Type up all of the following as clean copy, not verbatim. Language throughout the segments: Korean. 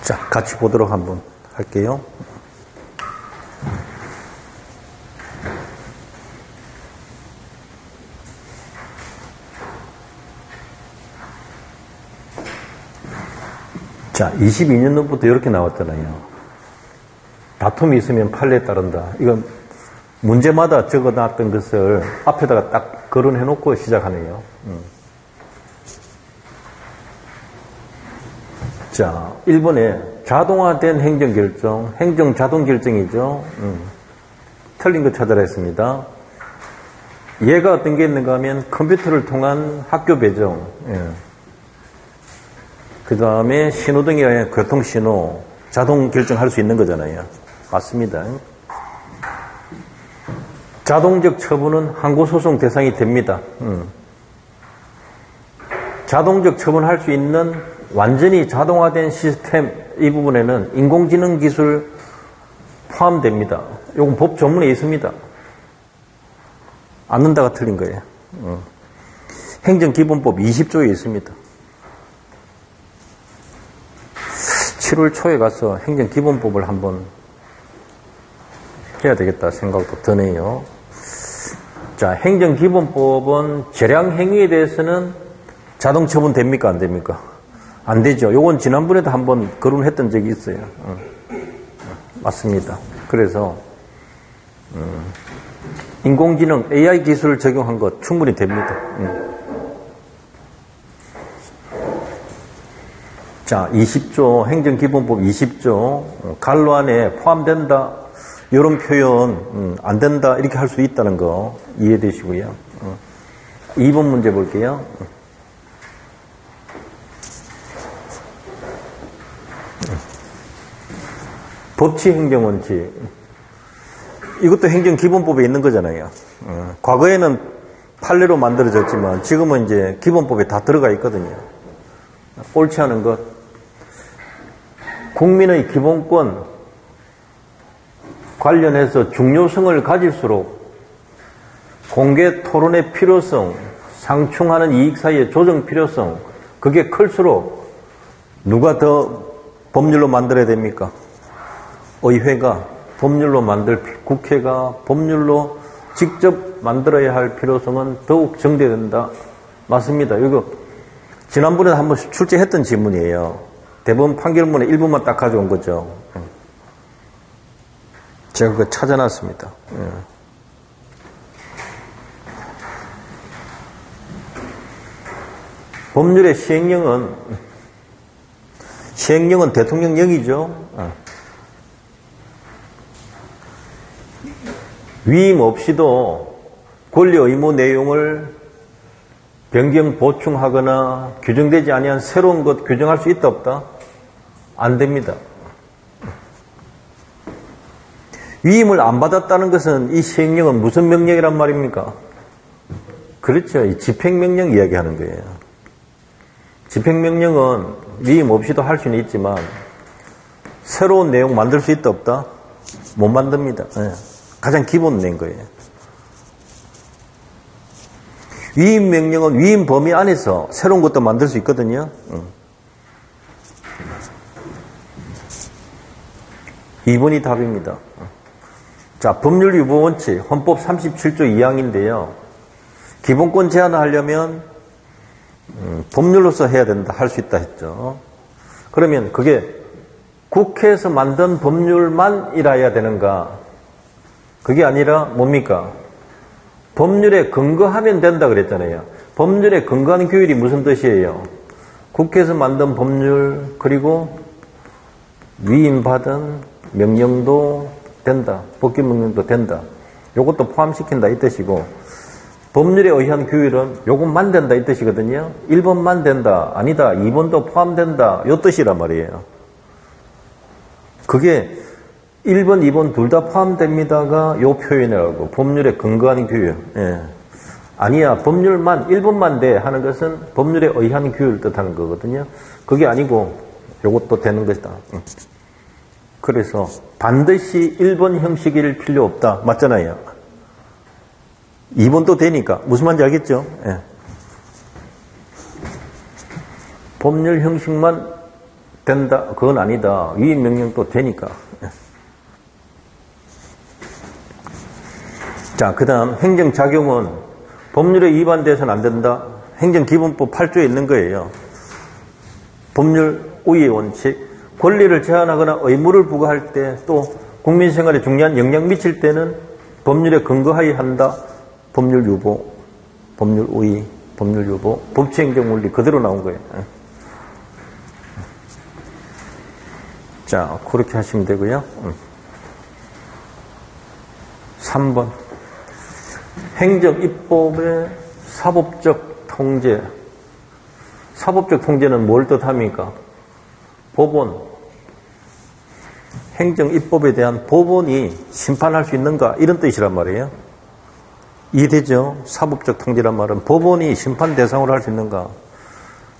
자, 같이 보도록 한번 할게요. 자, 22년도부터 이렇게 나왔잖아요. 다툼이 있으면 판례에 따른다. 이건 문제마다 적어놨던 것을 앞에다가 딱 거론해놓고 시작하네요. 자, 1번에 자동화된 행정결정, 행정자동결정이죠. 틀린 거 찾아라 했습니다. 얘가 어떤 게 있는가 하면 컴퓨터를 통한 학교 배정, 그 다음에 신호등이 아니라 교통신호, 자동 결정할 수 있는 거잖아요. 맞습니다. 자동적 처분은 항고소송 대상이 됩니다. 자동적 처분할 수 있는 완전히 자동화된 시스템, 이 부분에는 인공지능 기술 포함됩니다. 이건 법 조문에 있습니다. 않는다가 틀린 거예요. 행정기본법 20조에 있습니다. 7월 초에 가서 행정기본법을 한번 해야 되겠다 생각도 드네요. 자, 행정기본법은 재량행위에 대해서는 자동처분 됩니까? 안 됩니까? 안 되죠. 요건 지난번에도 한번 거론했던 적이 있어요. 맞습니다. 그래서 인공지능 AI 기술을 적용한 것 충분히 됩니다. 자, 20조 행정기본법 20조 갈로 안에 포함된다. 이런 표현 안 된다 이렇게 할 수 있다는 거 이해되시고요. 2번 문제 볼게요. 법치 행정원칙. 이것도 행정기본법에 있는 거잖아요. 과거에는 판례로 만들어졌지만 지금은 이제 기본법에 다 들어가 있거든요. 옳지 않은 것. 국민의 기본권 관련해서 중요성을 가질수록 공개 토론의 필요성, 상충하는 이익 사이의 조정 필요성, 그게 클수록 누가 더 법률로 만들어야 됩니까? 의회가 법률로 국회가 법률로 직접 만들어야 할 필요성은 더욱 정대된다. 맞습니다. 이거 지난번에 한번 출제했던 질문이에요. 대법원 판결문에 1번만 딱 가져온 거죠. 제가 그거 찾아놨습니다. 법률의 시행령은 대통령령이죠. 위임 없이도 권리 의무 내용을 변경 보충하거나 규정되지 아니한 새로운 것 규정할 수 있다 없다? 안 됩니다. 위임을 안 받았다는 것은 이 시행령은 무슨 명령이란 말입니까? 그렇죠. 이 집행명령 이야기하는 거예요. 집행명령은 위임 없이도 할 수는 있지만 새로운 내용 만들 수 있다 없다? 못 만듭니다. 가장 기본 낸 거예요. 위임 명령은 위임 범위 안에서 새로운 것도 만들 수 있거든요. 2번이 답입니다. 자, 법률 유보 원칙, 헌법 37조 2항인데요. 기본권 제한을 하려면 법률로서 해야 된다, 할 수 있다 했죠. 그러면 그게 국회에서 만든 법률만이라야 되는가? 그게 아니라 뭡니까? 법률에 근거하면 된다 그랬잖아요. 법률에 근거하는 규율이 무슨 뜻이에요? 국회에서 만든 법률 그리고 위임받은 명령도 된다. 법규명령도 된다. 요것도 포함시킨다 이 뜻이고 법률에 의한 규율은 요것만 된다 이 뜻이거든요. 1번만 된다. 아니다. 2번도 포함된다. 요 뜻이란 말이에요. 그게 1번, 2번 둘 다 포함됩니다가 요 표현이라고 법률에 근거하는 규율. 아니야. 법률만 1번만 돼 하는 것은 법률에 의한 규율을 뜻하는 거거든요. 그게 아니고 요것도 되는 것이다. 그래서 반드시 1번 형식일 필요 없다. 맞잖아요. 2번도 되니까. 무슨 말인지 알겠죠? 법률 형식만 된다. 그건 아니다. 위임 명령도 되니까. 자, 그 다음 행정작용은 법률에 위반돼서는 안 된다. 행정기본법 8조에 있는 거예요. 법률 우위의 원칙, 권리를 제한하거나 의무를 부과할 때, 또 국민생활에 중요한 영향 미칠 때는 법률에 근거하여 한다. 법률 유보, 법률 우위, 법률 유보, 법치행정원리 그대로 나온 거예요. 자, 그렇게 하시면 되고요. 3번. 행정입법의 사법적 통제. 사법적 통제는 뭘 뜻합니까? 법원. 행정입법에 대한 법원이 심판할 수 있는가? 이런 뜻이란 말이에요. 이해되죠? 사법적 통제란 말은 법원이 심판 대상으로 할 수 있는가?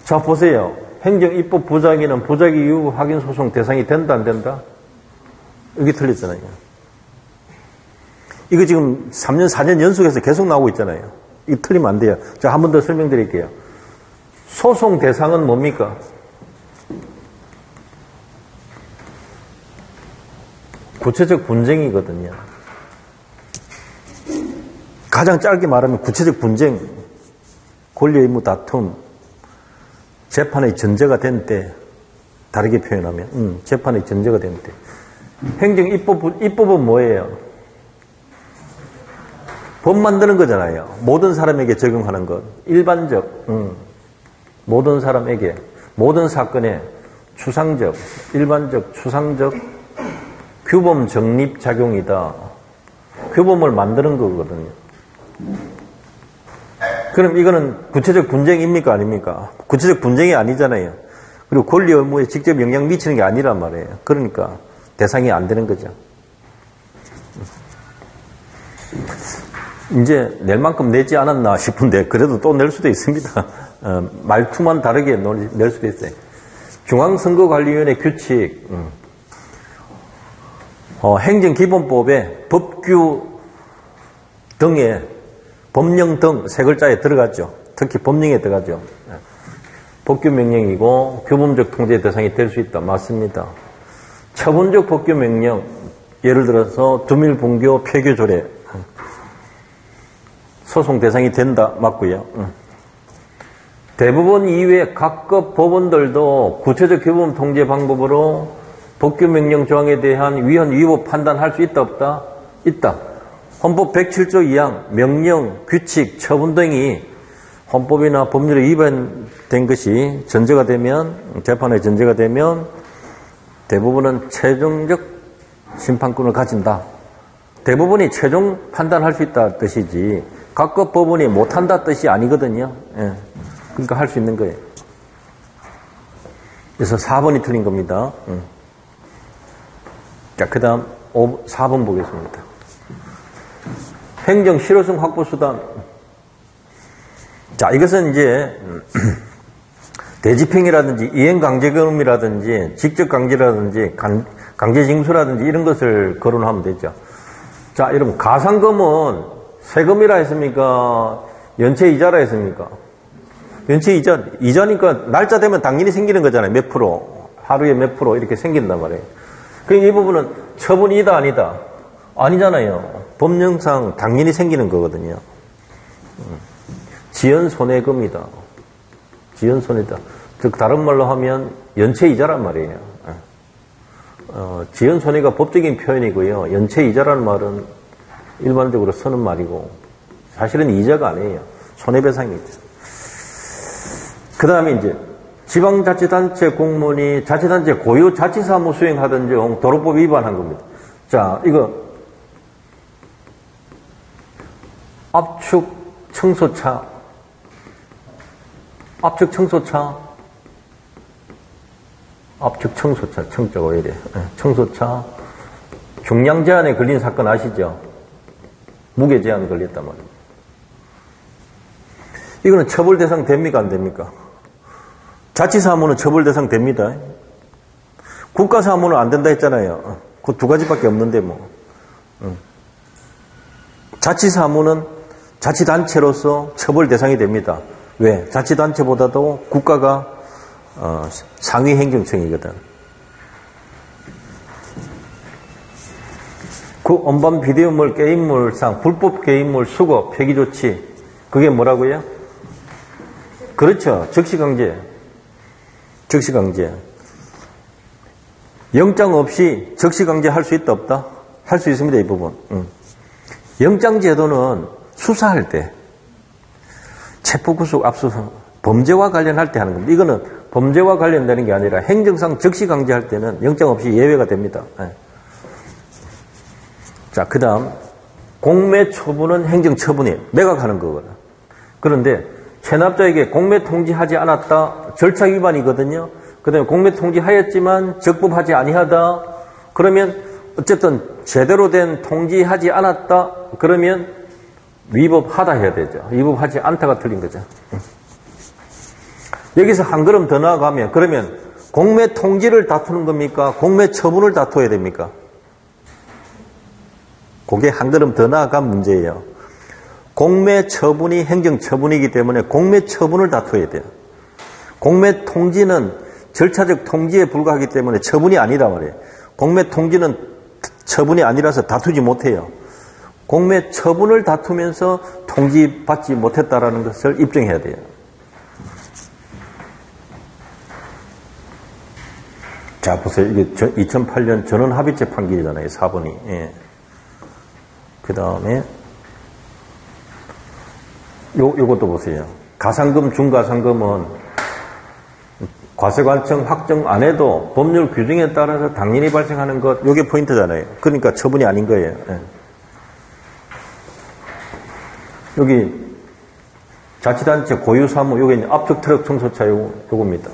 자, 보세요. 행정입법 부작위는 부작위 이후 확인 소송 대상이 된다, 안 된다? 여기 틀렸잖아요. 이거 지금 3년, 4년 연속해서 계속 나오고 있잖아요. 이거 틀리면 안 돼요. 자, 한 번 더 설명드릴게요. 소송 대상은 뭡니까? 구체적 분쟁이거든요. 가장 짧게 말하면 구체적 분쟁, 권리 의무 다툼, 재판의 전제가 된 때, 다르게 표현하면, 재판의 전제가 된 때. 행정입법은 뭐예요? 법 만드는 거잖아요. 모든 사람에게 적용하는 것. 일반적, 모든 사람에게, 모든 사건에 추상적, 일반적, 추상적 규범 정립 작용이다. 규범을 만드는 거거든요. 그럼 이거는 구체적 분쟁입니까? 아닙니까? 구체적 분쟁이 아니잖아요. 그리고 권리 의무에 직접 영향 미치는 게 아니란 말이에요. 그러니까 대상이 안 되는 거죠. 이제 낼 만큼 내지 않았나 싶은데 그래도 또 낼 수도 있습니다. 말투만 다르게 낼 수도 있어요. 중앙선거관리위원회 규칙, 행정기본법에 법규 등에 법령 등 세 글자에 들어갔죠. 특히 법령에 들어가죠. 법규 명령이고 규범적 통제 대상이 될 수 있다. 맞습니다. 처분적 법규 명령, 예를 들어서 두밀분교 폐교조례 소송 대상이 된다. 맞고요. 대법원 이외 각급 법원들도 구체적 규범 통제 방법으로 법규 명령 조항에 대한 위헌 위법 판단할 수 있다 없다? 있다. 헌법 107조 2항 명령, 규칙, 처분 등이 헌법이나 법률에 위반된 것이 전제가 되면, 재판의 전제가 되면 대부분은 최종적 심판권을 가진다. 대부분이 최종 판단할 수 있다 뜻이지 각급 법원이 못한다 뜻이 아니거든요. 예. 그러니까 할 수 있는 거예요. 그래서 4번이 틀린 겁니다. 자, 그 다음 4번 보겠습니다. 행정 실효성 확보 수단. 자, 이것은 이제 대집행이라든지 이행강제금이라든지 직접강제라든지 강제징수라든지 이런 것을 거론하면 되죠. 자, 여러분 가상금은 세금이라 했습니까? 연체이자라 했습니까? 이자니까 날짜 되면 당연히 생기는 거잖아요. 몇 프로, 하루에 몇 프로 이렇게 생긴단 말이에요. 그러니까 이 부분은 처분이다 아니다? 아니잖아요. 법령상 당연히 생기는 거거든요. 지연손해금이다. 지연손해다. 즉 다른 말로 하면 연체이자란 말이에요. 지연손해가 법적인 표현이고요. 연체이자라는 말은 일반적으로 쓰는 말이고 사실은 이자가 아니에요. 손해배상이죠. 그 다음에 이제 지방자치단체 공무원이 자치단체 고유 자치사무 수행하던 중 도로법 위반한 겁니다. 자, 이거 압축 청소차, 청자가 왜 이래? 청소차 중량 제한에 걸린 사건 아시죠? 무게 제한에 걸렸단 말이에요. 이거는 처벌 대상 됩니까? 안 됩니까? 자치사무는 처벌 대상 됩니다. 국가사무는 안 된다 했잖아요. 그 두 가지밖에 없는데 뭐. 자치사무는 자치단체로서 처벌 대상이 됩니다. 왜? 자치단체보다도 국가가 상위행정청이거든. 그 음반 비디오물, 게임물상, 불법 게임물 수거, 폐기조치. 그게 뭐라고요? 그렇죠. 즉시강제. 즉시강제. 영장 없이 즉시강제 할 수 있다, 없다? 할 수 있습니다, 이 부분. 영장제도는 수사할 때, 체포구속, 압수수색, 범죄와 관련할 때 하는 겁니다. 이거는 범죄와 관련되는 게 아니라 행정상 즉시강제할 때는 영장 없이 예외가 됩니다. 자, 그 다음, 공매처분은 행정처분이에요. 매각하는 거거든. 그런데 체납자에게 공매통지하지 않았다, 절차 위반이거든요. 그 다음에 공매통지하였지만 적법하지 아니하다, 그러면 어쨌든 제대로 된 통지하지 않았다, 그러면 위법하다 해야 되죠. 위법하지 않다가 틀린 거죠. 여기서 한 걸음 더 나아가면, 그러면 공매통지를 다투는 겁니까? 공매처분을 다투어야 됩니까? 그게 한 걸음 더 나아간 문제예요. 공매처분이 행정처분이기 때문에 공매처분을 다투어야 돼요. 공매통지는 절차적 통지에 불과하기 때문에 처분이 아니란 말이에요. 공매통지는 처분이 아니라서 다투지 못해요. 공매처분을 다투면서 통지받지 못했다라는 것을 입증해야 돼요. 자, 보세요. 이게 2008년 전원합의체 판결이잖아요. 4번이. 예. 그 다음에 요것도 보세요. 가산금, 중가산금은 과세관청 확정 안 해도 법률 규정에 따라서 당연히 발생하는 것, 요게 포인트잖아요. 그러니까 처분이 아닌 거예요. 예. 여기 자치단체 고유사무, 요게 압축 트럭 청소차 요겁니다.